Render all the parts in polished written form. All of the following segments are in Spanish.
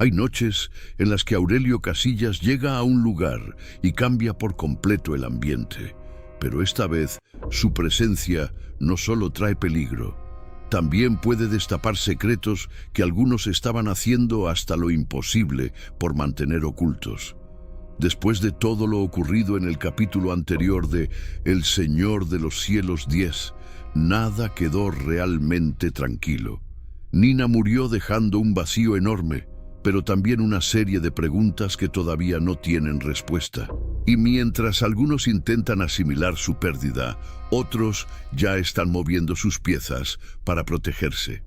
Hay noches en las que Aurelio Casillas llega a un lugar y cambia por completo el ambiente. Pero esta vez, su presencia no solo trae peligro, también puede destapar secretos que algunos estaban haciendo hasta lo imposible por mantener ocultos. Después de todo lo ocurrido en el capítulo anterior de El Señor de los Cielos 10, nada quedó realmente tranquilo. Nina murió dejando un vacío enorme, pero también una serie de preguntas que todavía no tienen respuesta. Y mientras algunos intentan asimilar su pérdida, otros ya están moviendo sus piezas para protegerse.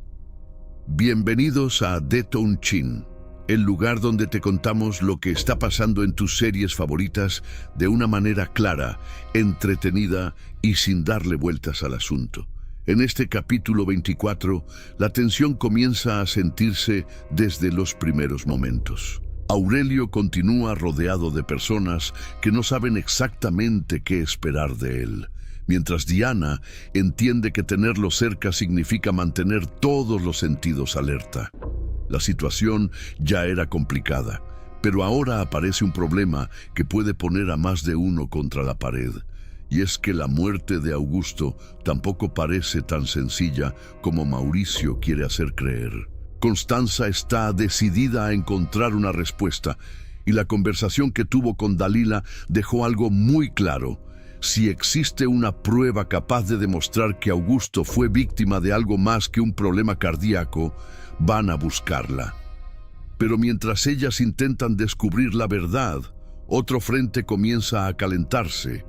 Bienvenidos a The Town-Chin, el lugar donde te contamos lo que está pasando en tus series favoritas de una manera clara, entretenida y sin darle vueltas al asunto. En este capítulo 24, la tensión comienza a sentirse desde los primeros momentos. Aurelio continúa rodeado de personas que no saben exactamente qué esperar de él, mientras Diana entiende que tenerlo cerca significa mantener todos los sentidos alerta. La situación ya era complicada, pero ahora aparece un problema que puede poner a más de uno contra la pared. Y es que la muerte de Augusto tampoco parece tan sencilla como Mauricio quiere hacer creer. Constanza está decidida a encontrar una respuesta, y la conversación que tuvo con Dalila dejó algo muy claro. Si existe una prueba capaz de demostrar que Augusto fue víctima de algo más que un problema cardíaco, van a buscarla. Pero mientras ellas intentan descubrir la verdad, otro frente comienza a calentarse.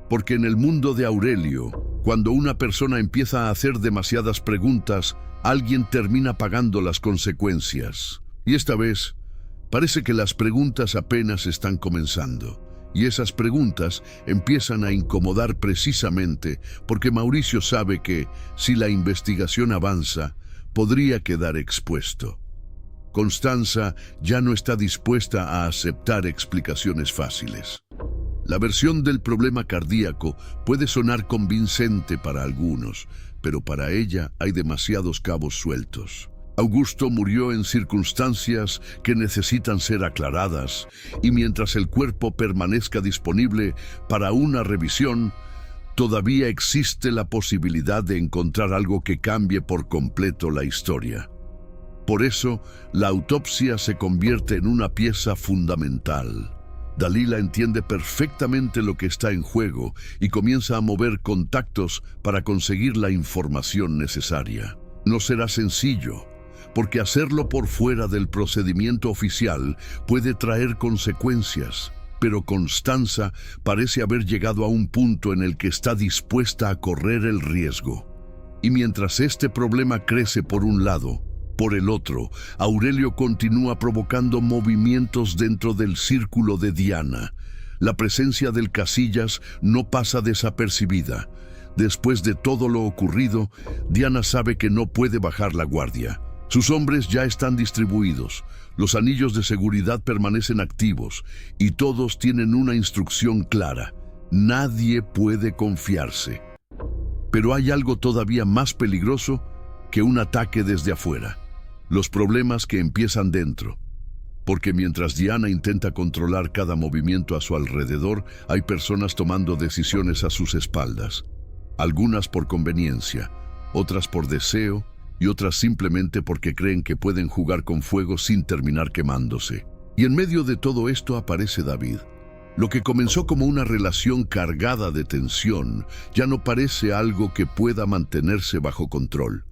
Porque en el mundo de Aurelio, cuando una persona empieza a hacer demasiadas preguntas, alguien termina pagando las consecuencias. Y esta vez, parece que las preguntas apenas están comenzando. Y esas preguntas empiezan a incomodar precisamente porque Mauricio sabe que, si la investigación avanza, podría quedar expuesto. Constanza ya no está dispuesta a aceptar explicaciones fáciles. La versión del problema cardíaco puede sonar convincente para algunos, pero para ella hay demasiados cabos sueltos. Augusto murió en circunstancias que necesitan ser aclaradas, y mientras el cuerpo permanezca disponible para una revisión, todavía existe la posibilidad de encontrar algo que cambie por completo la historia. Por eso, la autopsia se convierte en una pieza fundamental. Dalila entiende perfectamente lo que está en juego y comienza a mover contactos para conseguir la información necesaria. No será sencillo, porque hacerlo por fuera del procedimiento oficial puede traer consecuencias, pero Constanza parece haber llegado a un punto en el que está dispuesta a correr el riesgo. Y mientras este problema crece por un lado, por el otro, Aurelio continúa provocando movimientos dentro del círculo de Diana. La presencia del Casillas no pasa desapercibida. Después de todo lo ocurrido, Diana sabe que no puede bajar la guardia. Sus hombres ya están distribuidos, los anillos de seguridad permanecen activos y todos tienen una instrucción clara. Nadie puede confiarse. Pero hay algo todavía más peligroso que un ataque desde afuera. Los problemas que empiezan dentro. Porque mientras Diana intenta controlar cada movimiento a su alrededor, hay personas tomando decisiones a sus espaldas. Algunas por conveniencia, otras por deseo y otras simplemente porque creen que pueden jugar con fuego sin terminar quemándose. Y en medio de todo esto aparece David. Lo que comenzó como una relación cargada de tensión ya no parece algo que pueda mantenerse bajo control.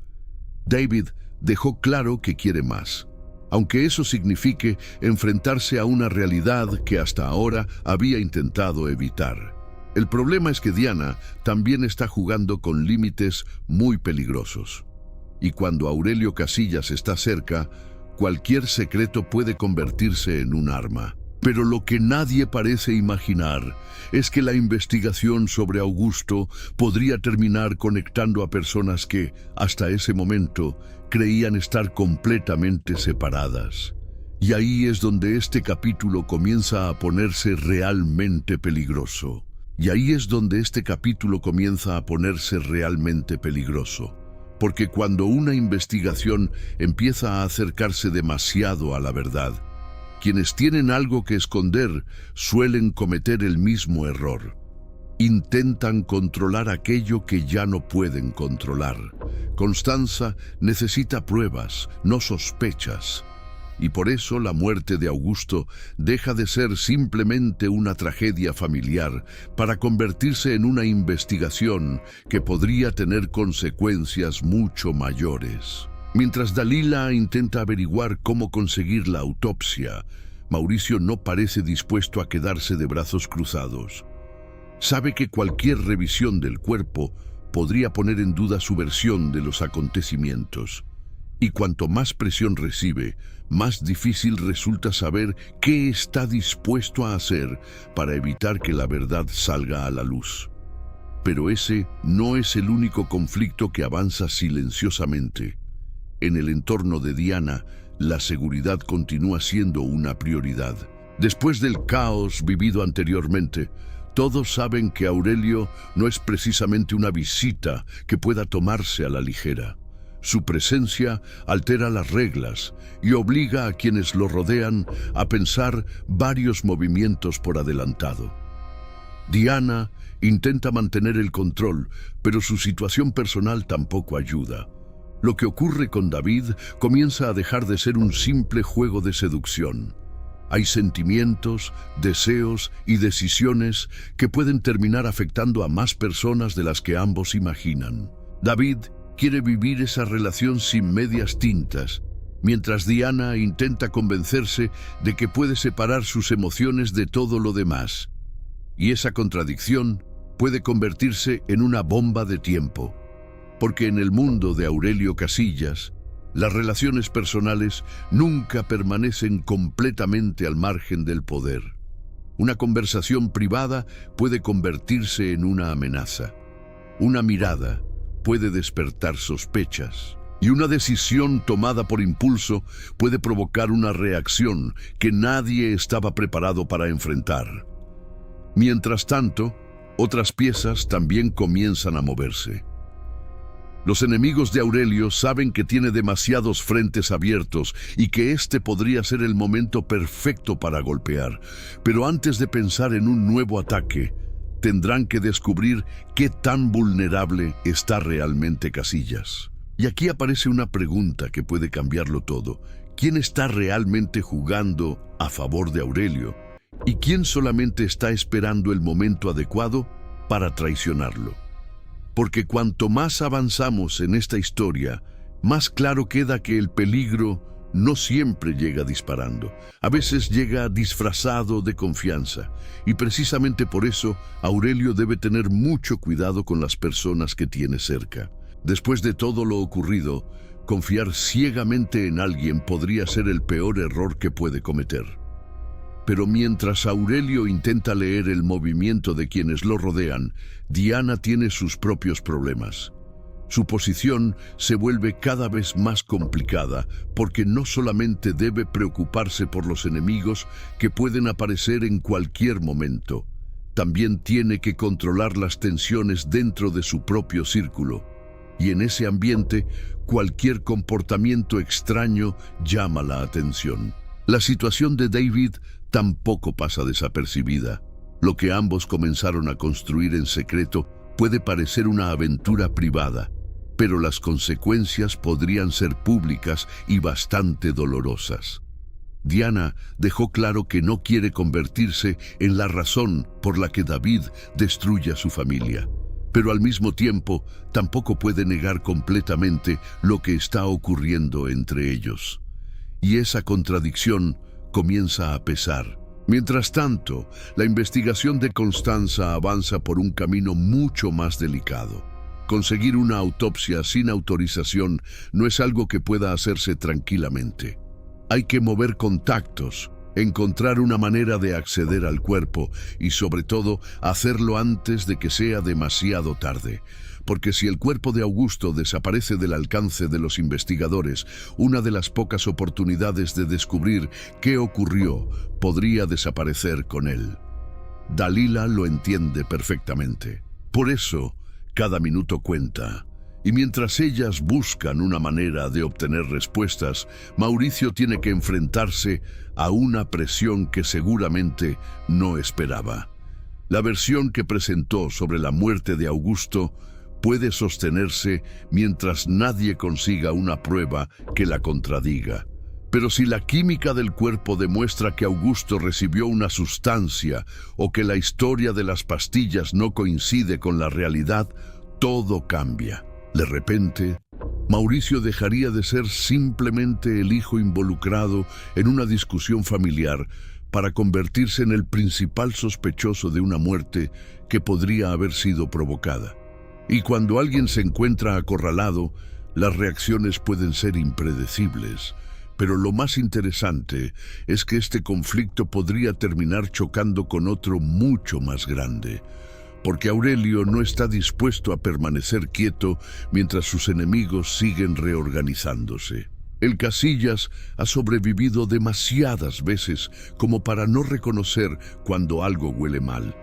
David dejó claro que quiere más, aunque eso signifique enfrentarse a una realidad que hasta ahora había intentado evitar. El problema es que Diana también está jugando con límites muy peligrosos. Y cuando Aurelio Casillas está cerca, cualquier secreto puede convertirse en un arma. Pero lo que nadie parece imaginar es que la investigación sobre Augusto podría terminar conectando a personas que, hasta ese momento, creían estar completamente separadas. Y ahí es donde este capítulo comienza a ponerse realmente peligroso. Porque cuando una investigación empieza a acercarse demasiado a la verdad, quienes tienen algo que esconder suelen cometer el mismo error. Intentan controlar aquello que ya no pueden controlar. Constanza necesita pruebas, no sospechas. Y por eso la muerte de Augusto deja de ser simplemente una tragedia familiar para convertirse en una investigación que podría tener consecuencias mucho mayores. Mientras Dalila intenta averiguar cómo conseguir la autopsia, Mauricio no parece dispuesto a quedarse de brazos cruzados. Sabe que cualquier revisión del cuerpo podría poner en duda su versión de los acontecimientos. Y cuanto más presión recibe, más difícil resulta saber qué está dispuesto a hacer para evitar que la verdad salga a la luz. Pero ese no es el único conflicto que avanza silenciosamente. En el entorno de Diana, la seguridad continúa siendo una prioridad. Después del caos vivido anteriormente, todos saben que Aurelio no es precisamente una visita que pueda tomarse a la ligera. Su presencia altera las reglas y obliga a quienes lo rodean a pensar varios movimientos por adelantado. Diana intenta mantener el control, pero su situación personal tampoco ayuda. Lo que ocurre con David comienza a dejar de ser un simple juego de seducción. Hay sentimientos, deseos y decisiones que pueden terminar afectando a más personas de las que ambos imaginan. David quiere vivir esa relación sin medias tintas, mientras Diana intenta convencerse de que puede separar sus emociones de todo lo demás. Y esa contradicción puede convertirse en una bomba de tiempo, porque en el mundo de Aurelio Casillas, las relaciones personales nunca permanecen completamente al margen del poder. Una conversación privada puede convertirse en una amenaza. Una mirada puede despertar sospechas. Y una decisión tomada por impulso puede provocar una reacción que nadie estaba preparado para enfrentar. Mientras tanto, otras piezas también comienzan a moverse. Los enemigos de Aurelio saben que tiene demasiados frentes abiertos y que este podría ser el momento perfecto para golpear. Pero antes de pensar en un nuevo ataque, tendrán que descubrir qué tan vulnerable está realmente Casillas. Y aquí aparece una pregunta que puede cambiarlo todo. ¿Quién está realmente jugando a favor de Aurelio? ¿Y quién solamente está esperando el momento adecuado para traicionarlo? Porque cuanto más avanzamos en esta historia, más claro queda que el peligro no siempre llega disparando. A veces llega disfrazado de confianza. Y precisamente por eso, Aurelio debe tener mucho cuidado con las personas que tiene cerca. Después de todo lo ocurrido, confiar ciegamente en alguien podría ser el peor error que puede cometer. Pero mientras Aurelio intenta leer el movimiento de quienes lo rodean, Diana tiene sus propios problemas. Su posición se vuelve cada vez más complicada porque no solamente debe preocuparse por los enemigos que pueden aparecer en cualquier momento, también tiene que controlar las tensiones dentro de su propio círculo. Y en ese ambiente, cualquier comportamiento extraño llama la atención. La situación de David tampoco pasa desapercibida. Lo que ambos comenzaron a construir en secreto puede parecer una aventura privada, pero las consecuencias podrían ser públicas y bastante dolorosas. Diana dejó claro que no quiere convertirse en la razón por la que David destruye a su familia, pero al mismo tiempo tampoco puede negar completamente lo que está ocurriendo entre ellos. Y esa contradicción comienza a pesar. Mientras tanto, la investigación de Constanza avanza por un camino mucho más delicado. Conseguir una autopsia sin autorización no es algo que pueda hacerse tranquilamente. Hay que mover contactos, encontrar una manera de acceder al cuerpo y, sobre todo, hacerlo antes de que sea demasiado tarde. Porque si el cuerpo de Augusto desaparece del alcance de los investigadores, una de las pocas oportunidades de descubrir qué ocurrió podría desaparecer con él. Dalila lo entiende perfectamente. Por eso, cada minuto cuenta. Y mientras ellas buscan una manera de obtener respuestas, Mauricio tiene que enfrentarse a una presión que seguramente no esperaba. La versión que presentó sobre la muerte de Augusto puede sostenerse mientras nadie consiga una prueba que la contradiga. Pero si la química del cuerpo demuestra que Augusto recibió una sustancia o que la historia de las pastillas no coincide con la realidad, todo cambia. De repente, Mauricio dejaría de ser simplemente el hijo involucrado en una discusión familiar para convertirse en el principal sospechoso de una muerte que podría haber sido provocada. Y cuando alguien se encuentra acorralado, las reacciones pueden ser impredecibles. Pero lo más interesante es que este conflicto podría terminar chocando con otro mucho más grande, porque Aurelio no está dispuesto a permanecer quieto mientras sus enemigos siguen reorganizándose. El Casillas ha sobrevivido demasiadas veces como para no reconocer cuando algo huele mal.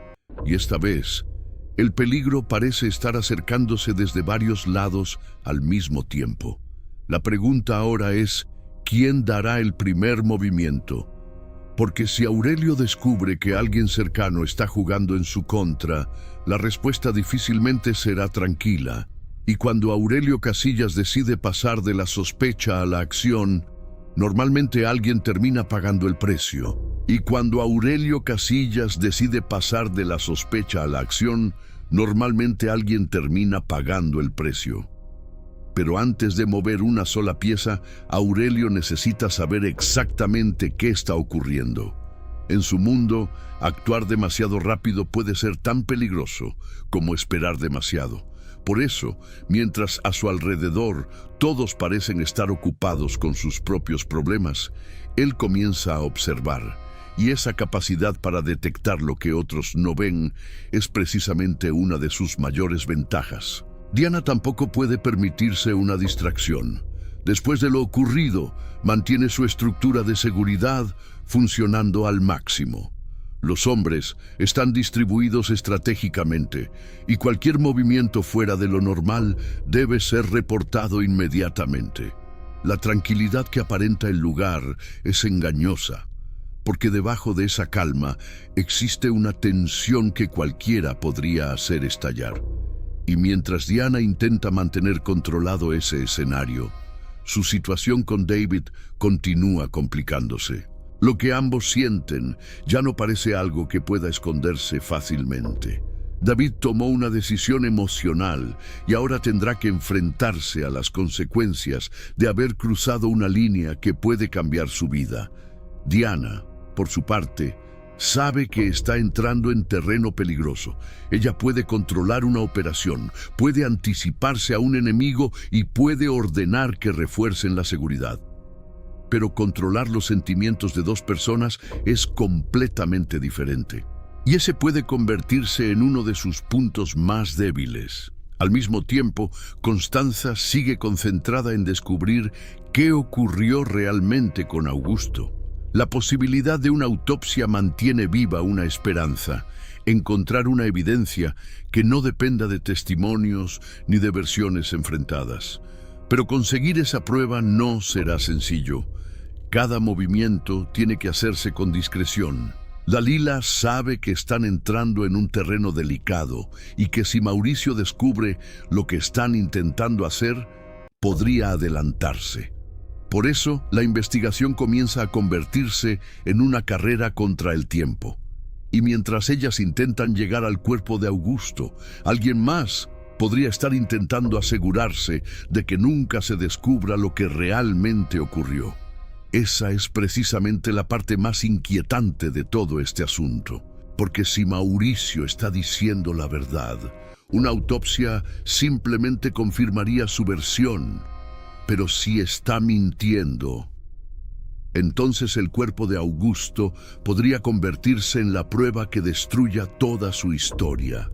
Y esta vez, el peligro parece estar acercándose desde varios lados al mismo tiempo. La pregunta ahora es, ¿quién dará el primer movimiento? Porque si Aurelio descubre que alguien cercano está jugando en su contra, la respuesta difícilmente será tranquila. Y cuando Aurelio Casillas decide pasar de la sospecha a la acción, normalmente alguien termina pagando el precio. Y cuando Aurelio Casillas decide pasar de la sospecha a la acción, normalmente alguien termina pagando el precio. Pero antes de mover una sola pieza, Aurelio necesita saber exactamente qué está ocurriendo. En su mundo, actuar demasiado rápido puede ser tan peligroso como esperar demasiado. Por eso, mientras a su alrededor todos parecen estar ocupados con sus propios problemas, él comienza a observar. Y esa capacidad para detectar lo que otros no ven es precisamente una de sus mayores ventajas. Diana tampoco puede permitirse una distracción. Después de lo ocurrido, mantiene su estructura de seguridad funcionando al máximo. Los hombres están distribuidos estratégicamente y cualquier movimiento fuera de lo normal debe ser reportado inmediatamente. La tranquilidad que aparenta el lugar es engañosa, porque debajo de esa calma existe una tensión que cualquiera podría hacer estallar. Y mientras Diana intenta mantener controlado ese escenario, su situación con David continúa complicándose. Lo que ambos sienten ya no parece algo que pueda esconderse fácilmente. David tomó una decisión emocional y ahora tendrá que enfrentarse a las consecuencias de haber cruzado una línea que puede cambiar su vida. Diana, por su parte, sabe que está entrando en terreno peligroso. Ella puede controlar una operación, puede anticiparse a un enemigo y puede ordenar que refuercen la seguridad. Pero controlar los sentimientos de dos personas es completamente diferente. Y ese puede convertirse en uno de sus puntos más débiles. Al mismo tiempo, Constanza sigue concentrada en descubrir qué ocurrió realmente con Augusto. La posibilidad de una autopsia mantiene viva una esperanza, encontrar una evidencia que no dependa de testimonios ni de versiones enfrentadas. Pero conseguir esa prueba no será sencillo. Cada movimiento tiene que hacerse con discreción. Dalila sabe que están entrando en un terreno delicado y que si Mauricio descubre lo que están intentando hacer, podría adelantarse. Por eso, la investigación comienza a convertirse en una carrera contra el tiempo. Y mientras ellas intentan llegar al cuerpo de Augusto, alguien más podría estar intentando asegurarse de que nunca se descubra lo que realmente ocurrió. Esa es precisamente la parte más inquietante de todo este asunto. Porque si Mauricio está diciendo la verdad, una autopsia simplemente confirmaría su versión. Pero si está mintiendo, entonces el cuerpo de Augusto podría convertirse en la prueba que destruya toda su historia.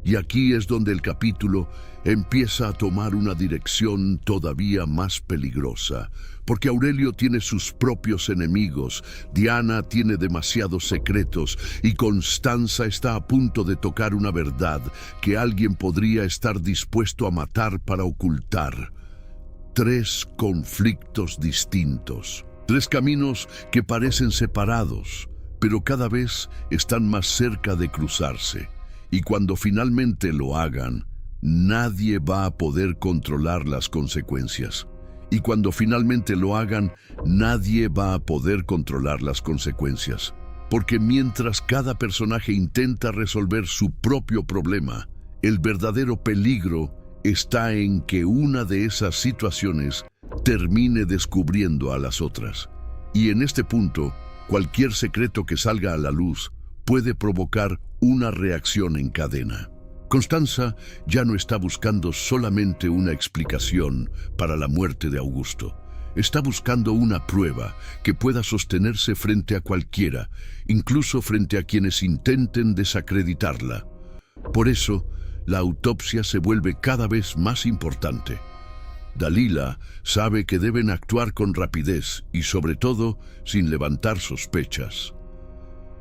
Y aquí es donde el capítulo empieza a tomar una dirección todavía más peligrosa, porque Aurelio tiene sus propios enemigos, Diana tiene demasiados secretos y Constanza está a punto de tocar una verdad que alguien podría estar dispuesto a matar para ocultar. 3 conflictos distintos, 3 caminos que parecen separados, pero cada vez están más cerca de cruzarse. Y cuando finalmente lo hagan, nadie va a poder controlar las consecuencias. Y cuando finalmente lo hagan, nadie va a poder controlar las consecuencias. Porque mientras cada personaje intenta resolver su propio problema, el verdadero peligro está en que una de esas situaciones termine descubriendo a las otras. Y en este punto, cualquier secreto que salga a la luz puede provocar una reacción en cadena. Constanza ya no está buscando solamente una explicación para la muerte de Augusto. Está buscando una prueba que pueda sostenerse frente a cualquiera, incluso frente a quienes intenten desacreditarla. Por eso, la autopsia se vuelve cada vez más importante. Dalila sabe que deben actuar con rapidez y, sobre todo, sin levantar sospechas.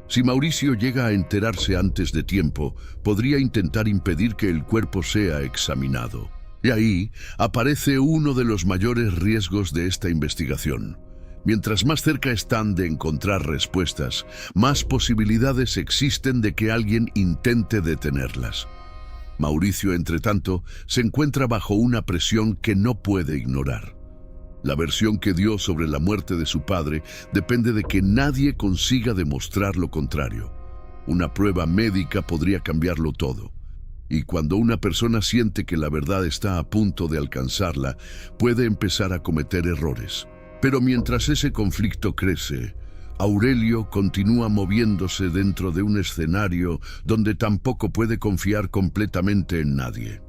Si Mauricio llega a enterarse antes de tiempo, podría intentar impedir que el cuerpo sea examinado. Y ahí aparece uno de los mayores riesgos de esta investigación. Mientras más cerca están de encontrar respuestas, más posibilidades existen de que alguien intente detenerlas. Mauricio, entretanto, se encuentra bajo una presión que no puede ignorar. La versión que dio sobre la muerte de su padre depende de que nadie consiga demostrar lo contrario. Una prueba médica podría cambiarlo todo. Y cuando una persona siente que la verdad está a punto de alcanzarla, puede empezar a cometer errores. Pero mientras ese conflicto crece, Aurelio continúa moviéndose dentro de un escenario donde tampoco puede confiar completamente en nadie.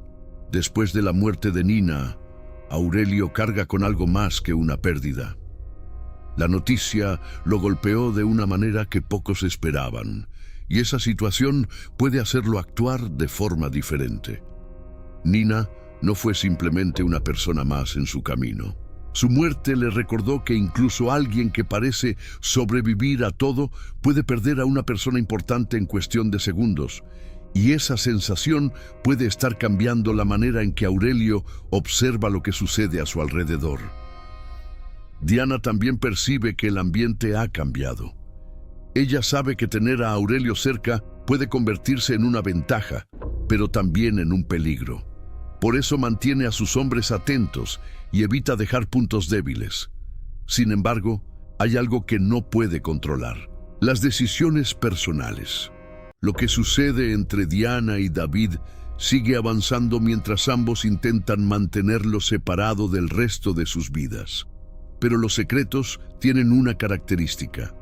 Después de la muerte de Nina, Aurelio carga con algo más que una pérdida. La noticia lo golpeó de una manera que pocos esperaban, y esa situación puede hacerlo actuar de forma diferente. Nina no fue simplemente una persona más en su camino. Su muerte le recordó que incluso alguien que parece sobrevivir a todo puede perder a una persona importante en cuestión de segundos, y esa sensación puede estar cambiando la manera en que Aurelio observa lo que sucede a su alrededor. Diana también percibe que el ambiente ha cambiado. Ella sabe que tener a Aurelio cerca puede convertirse en una ventaja, pero también en un peligro. Por eso mantiene a sus hombres atentos y evita dejar puntos débiles. Sin embargo, hay algo que no puede controlar: las decisiones personales. Lo que sucede entre Diana y David sigue avanzando mientras ambos intentan mantenerlo separado del resto de sus vidas. Pero los secretos tienen una característica: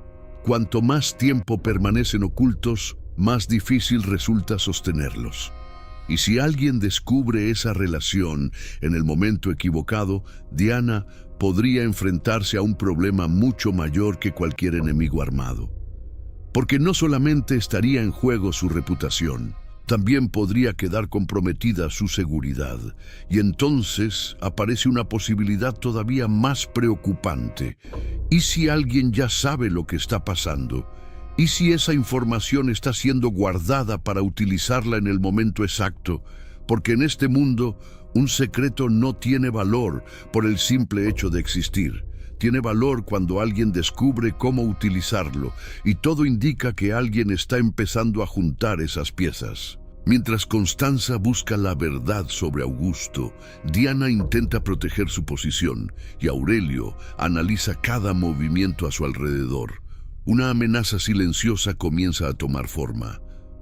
cuanto más tiempo permanecen ocultos, más difícil resulta sostenerlos. Y si alguien descubre esa relación en el momento equivocado, Diana podría enfrentarse a un problema mucho mayor que cualquier enemigo armado. Porque no solamente estaría en juego su reputación, también podría quedar comprometida su seguridad. Y entonces aparece una posibilidad todavía más preocupante. ¿Y si alguien ya sabe lo que está pasando? ¿Y si esa información está siendo guardada para utilizarla en el momento exacto? Porque en este mundo, un secreto no tiene valor por el simple hecho de existir. Tiene valor cuando alguien descubre cómo utilizarlo, y todo indica que alguien está empezando a juntar esas piezas. Mientras Constanza busca la verdad sobre Augusto, Diana intenta proteger su posición, y Aurelio analiza cada movimiento a su alrededor. Una amenaza silenciosa comienza a tomar forma.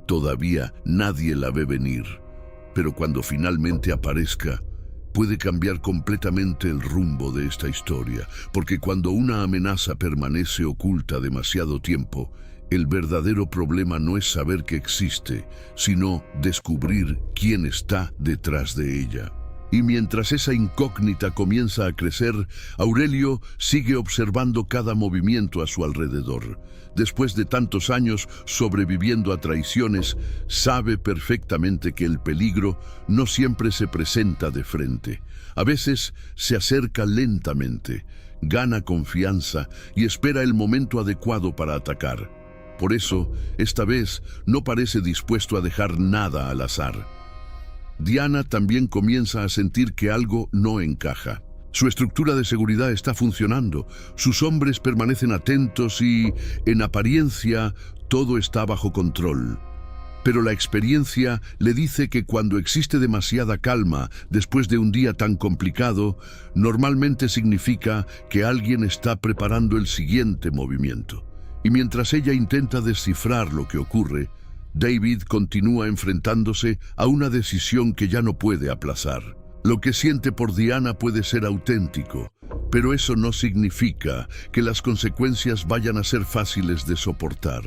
Todavía nadie la ve venir, pero cuando finalmente aparezca, puede cambiar completamente el rumbo de esta historia, porque cuando una amenaza permanece oculta demasiado tiempo, el verdadero problema no es saber que existe, sino descubrir quién está detrás de ella. Y mientras esa incógnita comienza a crecer, Aurelio sigue observando cada movimiento a su alrededor. Después de tantos años sobreviviendo a traiciones, sabe perfectamente que el peligro no siempre se presenta de frente. A veces se acerca lentamente, gana confianza y espera el momento adecuado para atacar. Por eso, esta vez, no parece dispuesto a dejar nada al azar. Diana también comienza a sentir que algo no encaja. Su estructura de seguridad está funcionando, sus hombres permanecen atentos y, en apariencia, todo está bajo control. Pero la experiencia le dice que cuando existe demasiada calma después de un día tan complicado, normalmente significa que alguien está preparando el siguiente movimiento. Y mientras ella intenta descifrar lo que ocurre, David continúa enfrentándose a una decisión que ya no puede aplazar. Lo que siente por Diana puede ser auténtico, pero eso no significa que las consecuencias vayan a ser fáciles de soportar.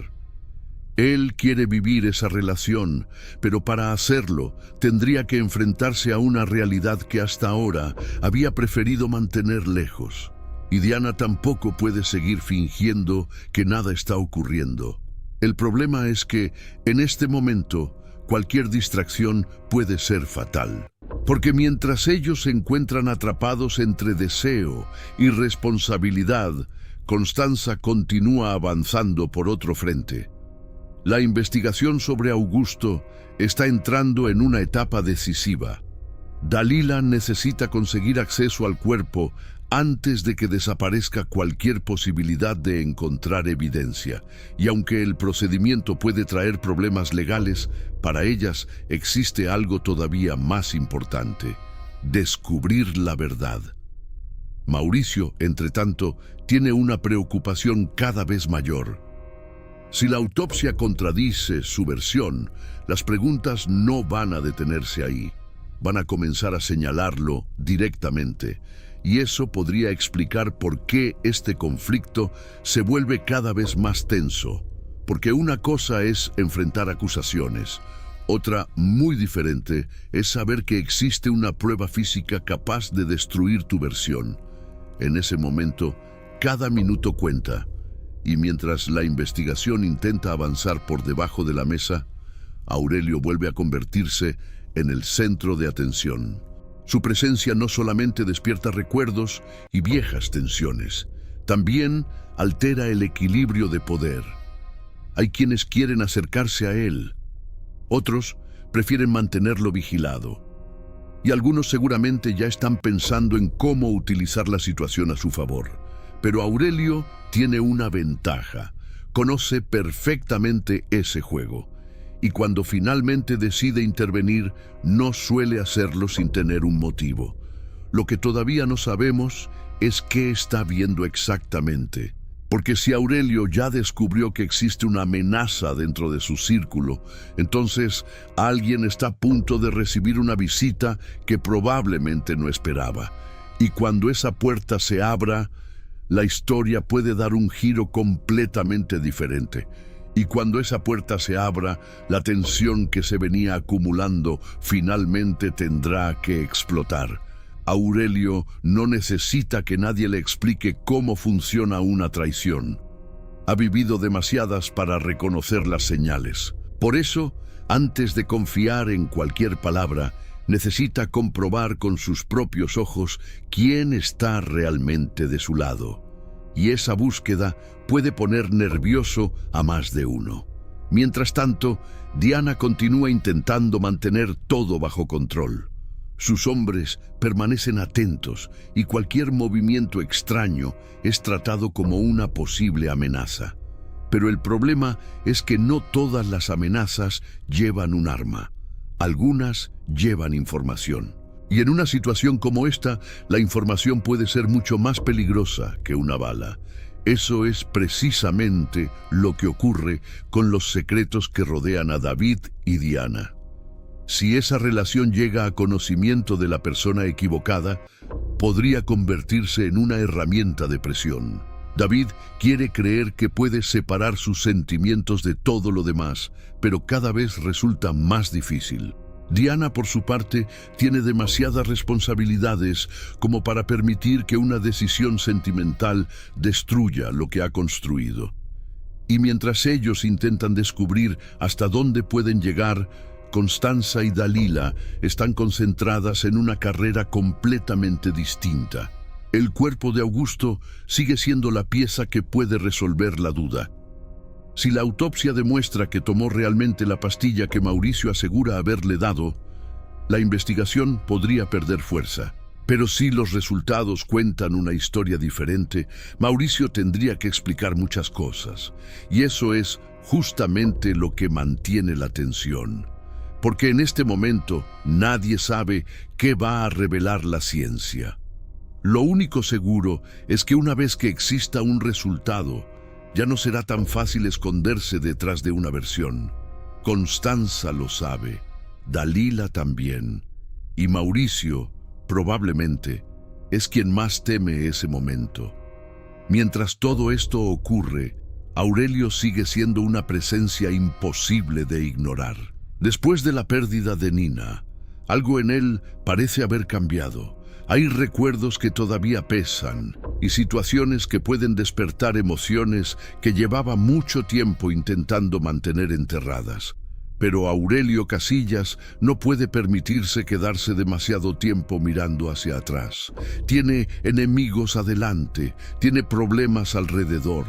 Él quiere vivir esa relación, pero para hacerlo tendría que enfrentarse a una realidad que hasta ahora había preferido mantener lejos. Y Diana tampoco puede seguir fingiendo que nada está ocurriendo. El problema es que, en este momento, cualquier distracción puede ser fatal. Porque mientras ellos se encuentran atrapados entre deseo y responsabilidad, Constanza continúa avanzando por otro frente. La investigación sobre Augusto está entrando en una etapa decisiva. Dalila necesita conseguir acceso al cuerpo antes de que desaparezca cualquier posibilidad de encontrar evidencia. Y aunque el procedimiento puede traer problemas legales, para ellas existe algo todavía más importante: descubrir la verdad. Mauricio, entre tanto, tiene una preocupación cada vez mayor. Si la autopsia contradice su versión, las preguntas no van a detenerse ahí. Van a comenzar a señalarlo directamente. Y eso podría explicar por qué este conflicto se vuelve cada vez más tenso. Porque una cosa es enfrentar acusaciones. Otra, muy diferente, es saber que existe una prueba física capaz de destruir tu versión. En ese momento, cada minuto cuenta. Y mientras la investigación intenta avanzar por debajo de la mesa, Aurelio vuelve a convertirse en el centro de atención. Su presencia no solamente despierta recuerdos y viejas tensiones, también altera el equilibrio de poder. Hay quienes quieren acercarse a él, otros prefieren mantenerlo vigilado, y algunos seguramente ya están pensando en cómo utilizar la situación a su favor. Pero Aurelio tiene una ventaja: conoce perfectamente ese juego. Y cuando finalmente decide intervenir, no suele hacerlo sin tener un motivo. Lo que todavía no sabemos es qué está viendo exactamente. Porque si Aurelio ya descubrió que existe una amenaza dentro de su círculo, entonces alguien está a punto de recibir una visita que probablemente no esperaba. Y cuando esa puerta se abra, la historia puede dar un giro completamente diferente. Y cuando esa puerta se abra, la tensión que se venía acumulando finalmente tendrá que explotar. Aurelio no necesita que nadie le explique cómo funciona una traición. Ha vivido demasiadas para reconocer las señales. Por eso, antes de confiar en cualquier palabra, necesita comprobar con sus propios ojos quién está realmente de su lado. Y esa búsqueda puede poner nervioso a más de uno. Mientras tanto, Diana continúa intentando mantener todo bajo control. Sus hombres permanecen atentos y cualquier movimiento extraño es tratado como una posible amenaza. Pero el problema es que no todas las amenazas llevan un arma. Algunas llevan información. Y en una situación como esta, la información puede ser mucho más peligrosa que una bala. Eso es precisamente lo que ocurre con los secretos que rodean a David y Diana. Si esa relación llega a conocimiento de la persona equivocada, podría convertirse en una herramienta de presión. David quiere creer que puede separar sus sentimientos de todo lo demás, pero cada vez resulta más difícil. Diana, por su parte, tiene demasiadas responsabilidades como para permitir que una decisión sentimental destruya lo que ha construido. Y mientras ellos intentan descubrir hasta dónde pueden llegar, Constanza y Dalila están concentradas en una carrera completamente distinta. El cuerpo de Augusto sigue siendo la pieza que puede resolver la duda. Si la autopsia demuestra que tomó realmente la pastilla que Mauricio asegura haberle dado, la investigación podría perder fuerza. Pero si los resultados cuentan una historia diferente, Mauricio tendría que explicar muchas cosas. Y eso es justamente lo que mantiene la tensión. Porque en este momento nadie sabe qué va a revelar la ciencia. Lo único seguro es que una vez que exista un resultado, ya no será tan fácil esconderse detrás de una versión. Constanza lo sabe, Dalila también, y Mauricio, probablemente, es quien más teme ese momento. Mientras todo esto ocurre, Aurelio sigue siendo una presencia imposible de ignorar. Después de la pérdida de Nina, algo en él parece haber cambiado. Hay recuerdos que todavía pesan y situaciones que pueden despertar emociones que llevaba mucho tiempo intentando mantener enterradas. Pero Aurelio Casillas no puede permitirse quedarse demasiado tiempo mirando hacia atrás. Tiene enemigos adelante, tiene problemas alrededor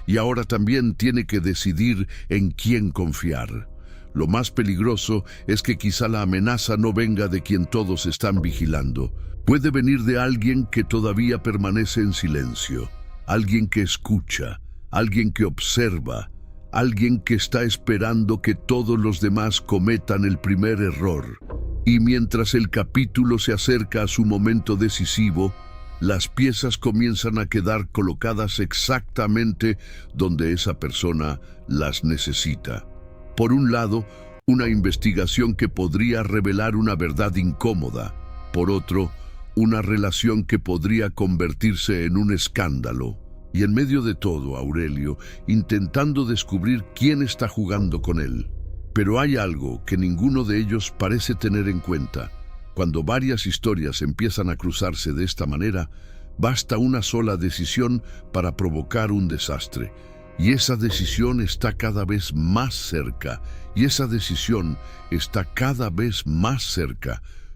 y ahora también tiene que decidir en quién confiar. Lo más peligroso es que quizá la amenaza no venga de quien todos están vigilando. Puede venir de alguien que todavía permanece en silencio, alguien que escucha, alguien que observa, alguien que está esperando que todos los demás cometan el primer error. Y mientras el capítulo se acerca a su momento decisivo, las piezas comienzan a quedar colocadas exactamente donde esa persona las necesita. Por un lado, una investigación que podría revelar una verdad incómoda. Por otro, una relación que podría convertirse en un escándalo. Y en medio de todo, Aurelio, intentando descubrir quién está jugando con él. Pero hay algo que ninguno de ellos parece tener en cuenta. Cuando varias historias empiezan a cruzarse de esta manera, basta una sola decisión para provocar un desastre. Y esa decisión está cada vez más cerca.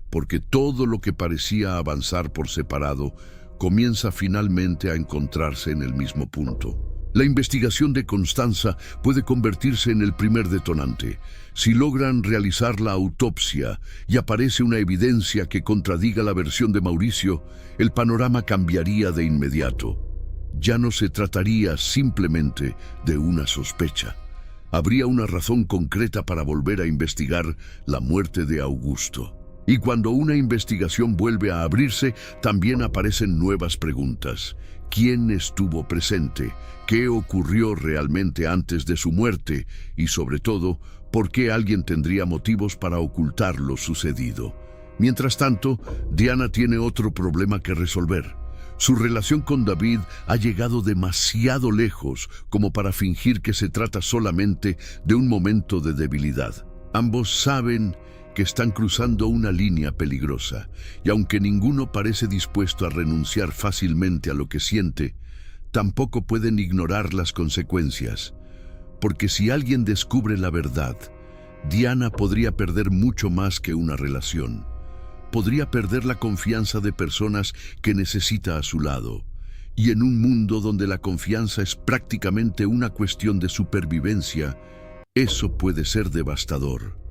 Porque todo lo que parecía avanzar por separado comienza finalmente a encontrarse en el mismo punto. La investigación de Constanza puede convertirse en el primer detonante. Si logran realizar la autopsia y aparece una evidencia que contradiga la versión de Mauricio, el panorama cambiaría de inmediato. Ya no se trataría simplemente de una sospecha. Habría una razón concreta para volver a investigar la muerte de Augusto. Y cuando una investigación vuelve a abrirse, también aparecen nuevas preguntas. ¿Quién estuvo presente? ¿Qué ocurrió realmente antes de su muerte? Y sobre todo, ¿por qué alguien tendría motivos para ocultar lo sucedido? Mientras tanto, Diana tiene otro problema que resolver. Su relación con David ha llegado demasiado lejos como para fingir que se trata solamente de un momento de debilidad. Ambos saben que están cruzando una línea peligrosa, y aunque ninguno parece dispuesto a renunciar fácilmente a lo que siente, tampoco pueden ignorar las consecuencias. Porque si alguien descubre la verdad, Diana podría perder mucho más que una relación. Podría perder la confianza de personas que necesita a su lado. Y en un mundo donde la confianza es prácticamente una cuestión de supervivencia, eso puede ser devastador.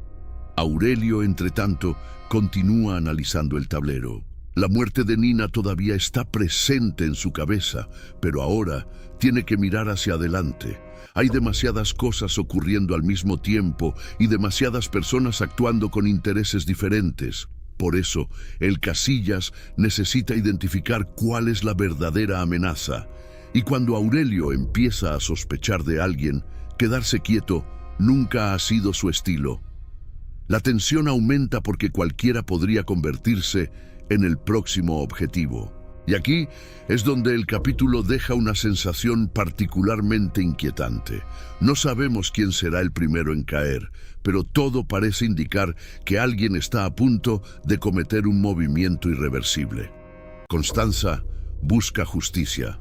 Aurelio, entretanto, continúa analizando el tablero. La muerte de Nina todavía está presente en su cabeza, pero ahora tiene que mirar hacia adelante. Hay demasiadas cosas ocurriendo al mismo tiempo y demasiadas personas actuando con intereses diferentes. Por eso, el Casillas necesita identificar cuál es la verdadera amenaza. Y cuando Aurelio empieza a sospechar de alguien, quedarse quieto nunca ha sido su estilo. La tensión aumenta porque cualquiera podría convertirse en el próximo objetivo. Y aquí es donde el capítulo deja una sensación particularmente inquietante. No sabemos quién será el primero en caer, pero todo parece indicar que alguien está a punto de cometer un movimiento irreversible. Constanza busca justicia.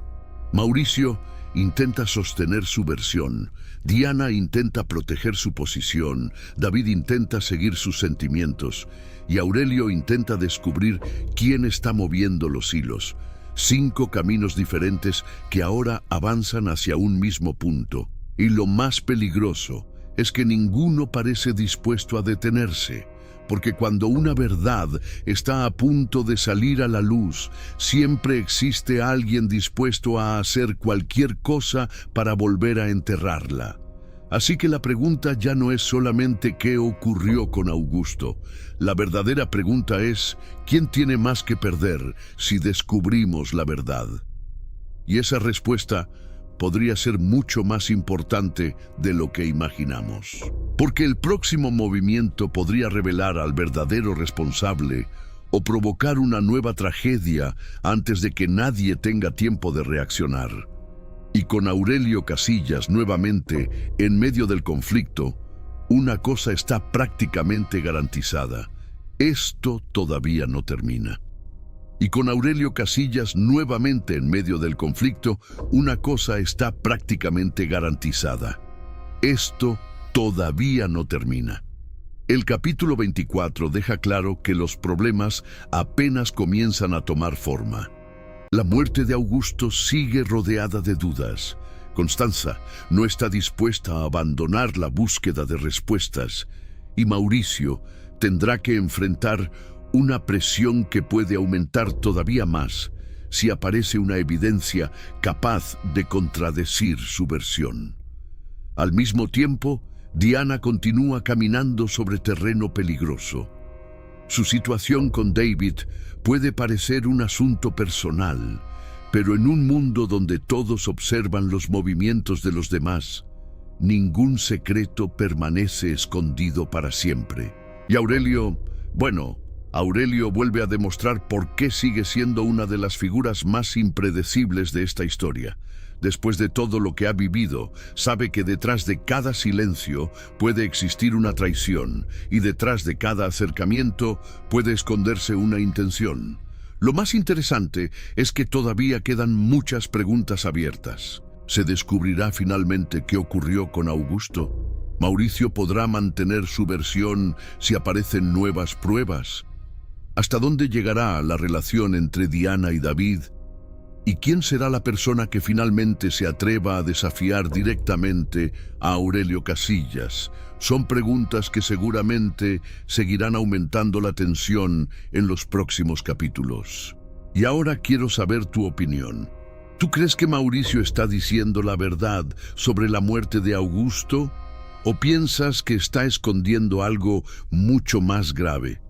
Mauricio intenta sostener su versión. Diana intenta proteger su posición. David intenta seguir sus sentimientos. Y Aurelio intenta descubrir quién está moviendo los hilos. 5 caminos diferentes que ahora avanzan hacia un mismo punto. Y lo más peligroso es que ninguno parece dispuesto a detenerse. Porque cuando una verdad está a punto de salir a la luz, siempre existe alguien dispuesto a hacer cualquier cosa para volver a enterrarla. Así que la pregunta ya no es solamente qué ocurrió con Augusto. La verdadera pregunta es, ¿quién tiene más que perder si descubrimos la verdad? Y esa respuesta podría ser mucho más importante de lo que imaginamos. Porque el próximo movimiento podría revelar al verdadero responsable o provocar una nueva tragedia antes de que nadie tenga tiempo de reaccionar. Y con Aurelio Casillas nuevamente en medio del conflicto, una cosa está prácticamente garantizada. Esto todavía no termina. Y con Aurelio Casillas nuevamente en medio del conflicto, una cosa está prácticamente garantizada. Esto todavía no termina. El capítulo 24 deja claro que los problemas apenas comienzan a tomar forma. La muerte de Augusto sigue rodeada de dudas. Constanza no está dispuesta a abandonar la búsqueda de respuestas, y Mauricio tendrá que enfrentar una presión que puede aumentar todavía más si aparece una evidencia capaz de contradecir su versión. Al mismo tiempo, Diana continúa caminando sobre terreno peligroso. Su situación con David puede parecer un asunto personal, pero en un mundo donde todos observan los movimientos de los demás, ningún secreto permanece escondido para siempre. Y Aurelio vuelve a demostrar por qué sigue siendo una de las figuras más impredecibles de esta historia. Después de todo lo que ha vivido, sabe que detrás de cada silencio puede existir una traición y detrás de cada acercamiento puede esconderse una intención. Lo más interesante es que todavía quedan muchas preguntas abiertas. ¿Se descubrirá finalmente qué ocurrió con Augusto? ¿Mauricio podrá mantener su versión si aparecen nuevas pruebas? ¿Hasta dónde llegará la relación entre Diana y David? ¿Y quién será la persona que finalmente se atreva a desafiar directamente a Aurelio Casillas? Son preguntas que seguramente seguirán aumentando la tensión en los próximos capítulos. Y ahora quiero saber tu opinión. ¿Tú crees que Mauricio está diciendo la verdad sobre la muerte de Augusto? ¿O piensas que está escondiendo algo mucho más grave?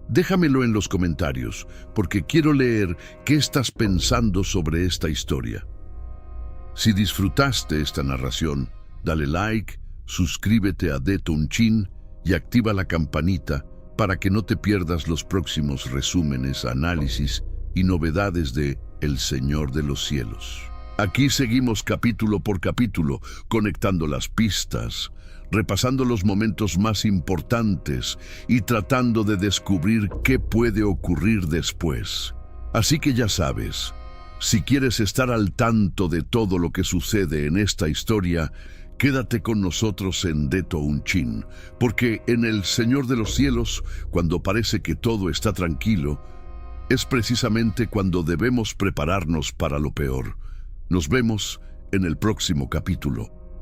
Déjamelo en los comentarios, porque quiero leer qué estás pensando sobre esta historia. Si disfrutaste esta narración, dale like, suscríbete a Deto Un Chin y activa la campanita para que no te pierdas los próximos resúmenes, análisis y novedades de El Señor de los Cielos. Aquí seguimos capítulo por capítulo, conectando las pistas, repasando los momentos más importantes y tratando de descubrir qué puede ocurrir después. Así que ya sabes, si quieres estar al tanto de todo lo que sucede en esta historia, quédate con nosotros en Deto Un Chin, porque en El Señor de los Cielos, cuando parece que todo está tranquilo, es precisamente cuando debemos prepararnos para lo peor. Nos vemos en el próximo capítulo.